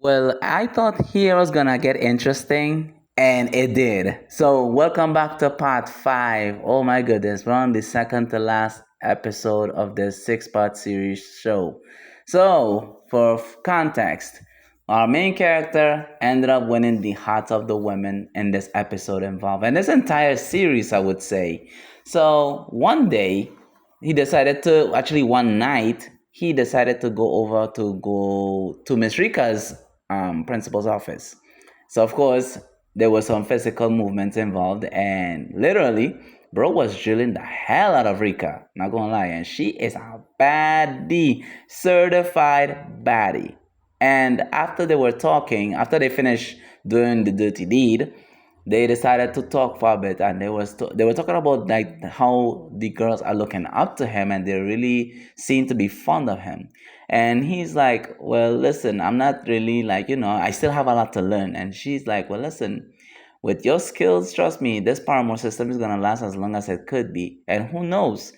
Well, I thought here was gonna get interesting, and it did. So, welcome back to part five. Oh my goodness, we're on the second to last episode of this six-part series show. So, for context, our main character ended up winning the hearts of the women in this episode involved, and this entire series, I would say. So, one day, one night, he decided to go to Miss Rika's principal's office. So of course there was some physical movements involved, and literally, bro was drilling the hell out of Rika. Not gonna lie, and she is a baddie, certified baddie. And after they were talking, after they finished doing the dirty deed, they decided to talk for a bit, and they were talking about like how the girls are looking up to him, and they really seem to be fond of him. And he's like, well, listen, I'm not really like, I still have a lot to learn. And she's like, well, listen, with your skills, trust me, this Paramour system is gonna last as long as it could be. And who knows,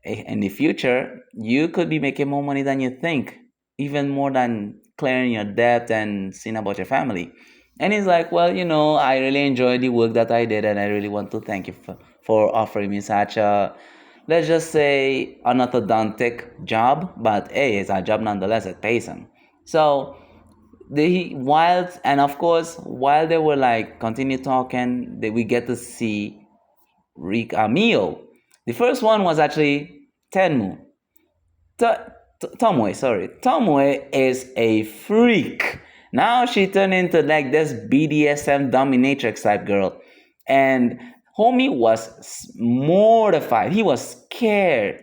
in the future, you could be making more money than you think, even more than clearing your debt and seeing about your family. And he's like, well, I really enjoyed the work that I did, and I really want to thank you for offering me such a, let's just say, unorthodontic job. But hey, it's a job nonetheless. It pays him. So of course, while they were like continue talking, we get to see Mio. The first one was actually Tenmu. Tomoe, sorry. Tomoe is a freak. Now she turned into like this BDSM dominatrix type girl. And homie was mortified. He was scared.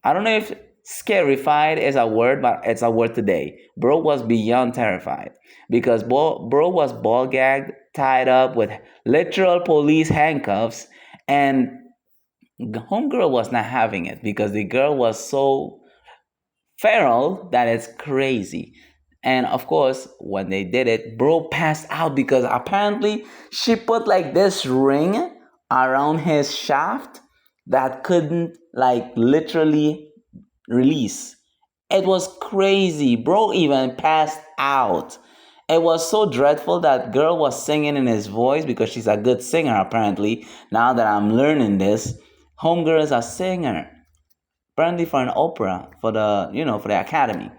I don't know if scarified is a word, but it's a word today. Bro was beyond terrified because bro was ball gagged, tied up with literal police handcuffs, and homegirl was not having it because the girl was so feral that it's crazy. And of course, when they did it, bro passed out because apparently she put like this ring around his shaft that couldn't like literally release. It was crazy. Bro even passed out. It was so dreadful that girl was singing in his voice because she's a good singer apparently. Now that I'm learning this, homegirl is a singer apparently for an opera for the academy.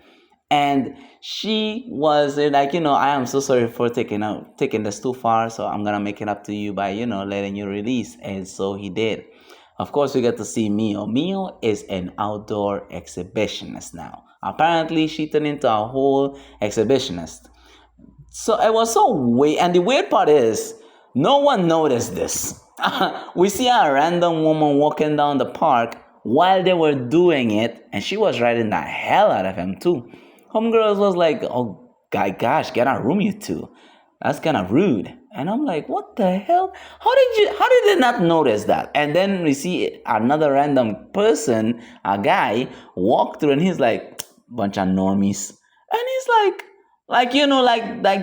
And she was like, I am so sorry for taking this too far, so I'm gonna make it up to you by letting you release. And so he did. Of course, we get to see Mio. Mio is an outdoor exhibitionist now. Apparently she turned into a whole exhibitionist. So it was so weird. And the weird part is, no one noticed this. We see a random woman walking down the park while they were doing it, and she was riding the hell out of him too. Homegirls was like, "Oh, gosh, get a room, you two. That's kind of rude." And I'm like, "What the hell? How did they not notice that?" And then we see another random person, a guy, walk through, and he's like, "Bunch of normies," and he's like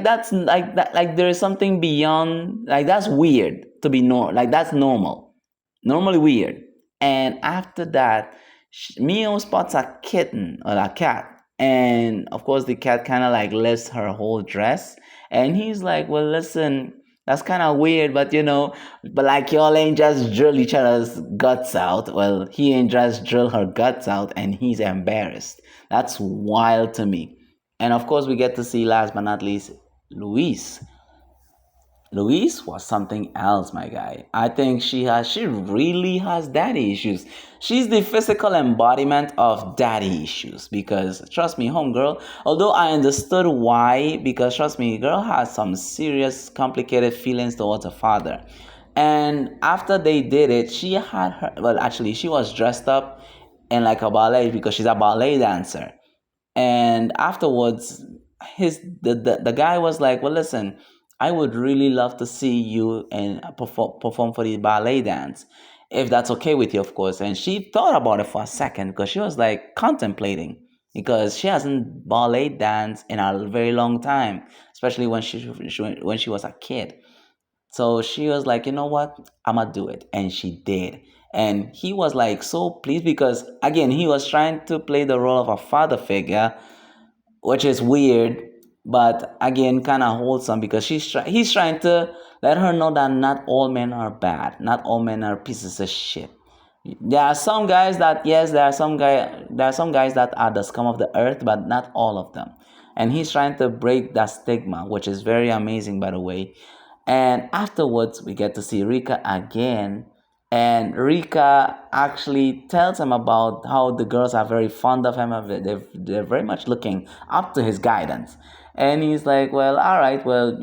that's like that, like there is something beyond, like that's weird to be like that's normally weird. And after that, Mio spots a kitten or a cat, and of course the cat kind of like lifts her whole dress, and he's like, well, listen, that's kind of weird, but but like y'all ain't just drill each other's guts out. Well, he ain't just drill her guts out, and he's embarrassed. That's wild to me. And of course, we get to see last but not least Louise. Louise was something else, my guy. I think she really has daddy issues. She's the physical embodiment of daddy issues because trust me, homegirl, although I understood why, because trust me, girl has some serious complicated feelings towards her father. And after they did it, she had her, well, actually, she was dressed up in like a ballet because she's a ballet dancer. And afterwards, the guy was like, well, listen, I would really love to see you and perform for the ballet dance, if that's okay with you, of course. And she thought about it for a second because she was like contemplating, because she hasn't ballet danced in a very long time, especially when she was a kid. So she was like, you know what? I'm gonna do it. And she did. And he was like so pleased because again, he was trying to play the role of a father figure, which is weird. but again kind of wholesome because he's trying to let her know that not all men are bad, not all men are pieces of shit. There are some guys that, yes, there are some guys that are the scum of the earth, but not all of them. And he's trying to break that stigma, which is very amazing, by the way. And afterwards we get to see Rika again, and Rika actually tells him about how the girls are very fond of him. They're very much looking up to his guidance. And he's like, well, all right, well,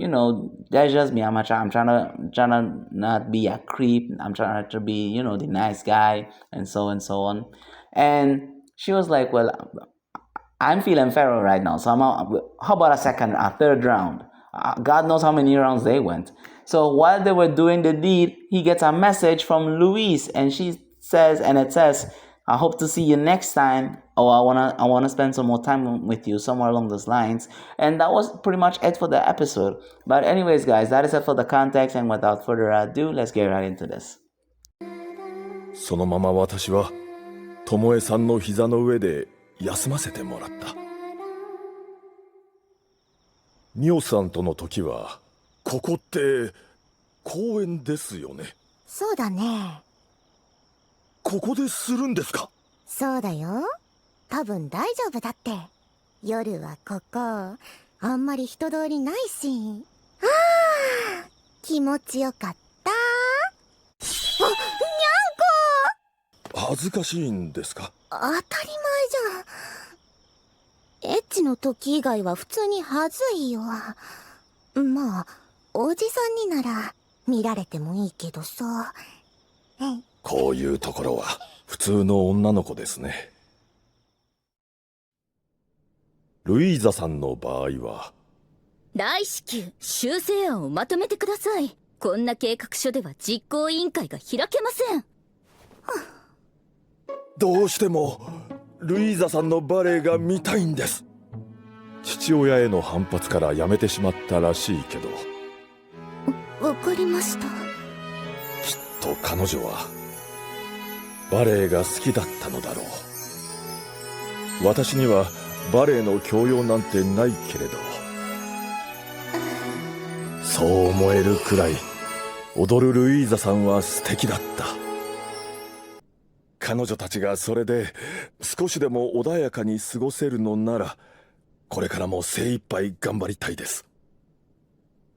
that's just me. I'm trying to not be a creep. I'm trying to be, the nice guy, and so on. And she was like, well, I'm feeling feral right now. So how about a third round? God knows how many rounds they went. So while they were doing the deed, he gets a message from Louise, and it says, I hope to see you next time. Oh, I wanna spend some more time with you, somewhere along those lines. And that was pretty much it for the episode. But anyways, guys, that is it for the context. And without further ado, let's get right into this. そのまま私は巴さんの膝の上で休ませてもらった。ミオさんとの時はここって公園ですよね。そうだね。ここでするんですか？そうだよ。多分大丈夫だって。夜はここあんまり人通りないし。ああ、気持ちよかった。あ、にゃんこ。恥ずかしいんですか？当たり前じゃん。エッチの時以外は普通に恥ずいよ。まあおじさんになら見られてもいいけどさ。こういうところは普通の女の子ですね。ルイーザさんの場合は、大至急修正案をまとめてください。こんな計画書では実行委員会が開けません。どうしてもルイーザさんのバレエが見たいんです。父親への反発からやめてしまったらしいけど、わかりました。きっと彼女はバレエが好きだったのだろう。私にはバレエの教養なんてないけれど、そう思えるくらい踊るルイーザさんは素敵だった。彼女たちがそれで少しでも穏やかに過ごせるのなら、これからも精一杯頑張りたいです。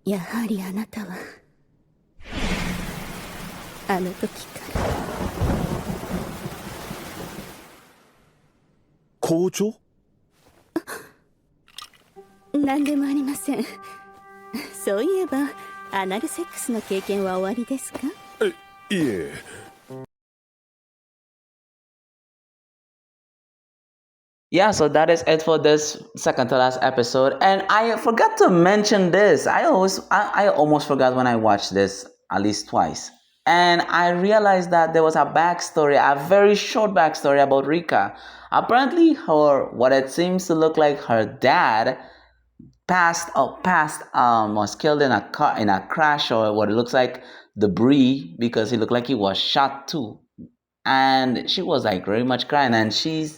やはりあなたはあの時から校長？何でもありません。そういえばアナルセックスの経験は終わりですか？いえ。Yeah, so that is it for this second to last episode. And I forgot to mention this. I almost forgot when I watched this at least twice. And I realized that there was a backstory, a very short backstory about Rika. Apparently, what it seems to look like her dad was killed in a crash, or what it looks like debris, because he looked like he was shot too. And she was like very much crying, and she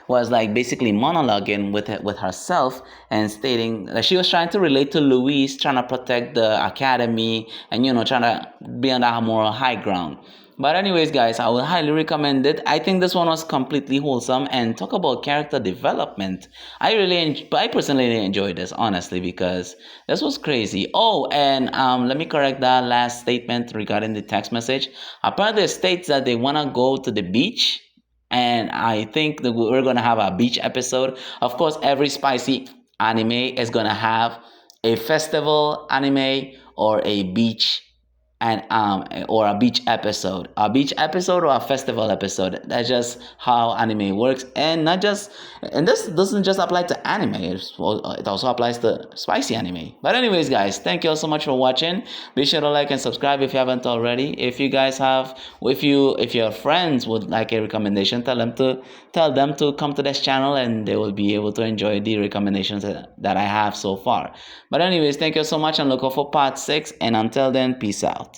was like basically monologuing with herself and stating that she was trying to relate to Louise, trying to protect the academy, and trying to be on that moral high ground. But anyways, guys, I would highly recommend it. I think this one was completely wholesome, and talk about character development. I personally enjoyed this, honestly, because this was crazy. Oh, and let me correct that last statement regarding the text message. Apparently, it states that they want to go to the beach, and I think that we're gonna have a beach episode. Of course, every spicy anime is gonna have a festival anime or a beach or a beach episode, or a festival episode. That's just how anime works. And this doesn't just apply to anime, it also applies to spicy anime. But anyways, guys, thank you all so much for watching. Be sure to like and subscribe if you haven't already. If your friends would like a recommendation, tell them to come to this channel, and they will be able to enjoy the recommendations that I have so far. But anyways, thank you so much, and look out for part 6, and until then, peace out.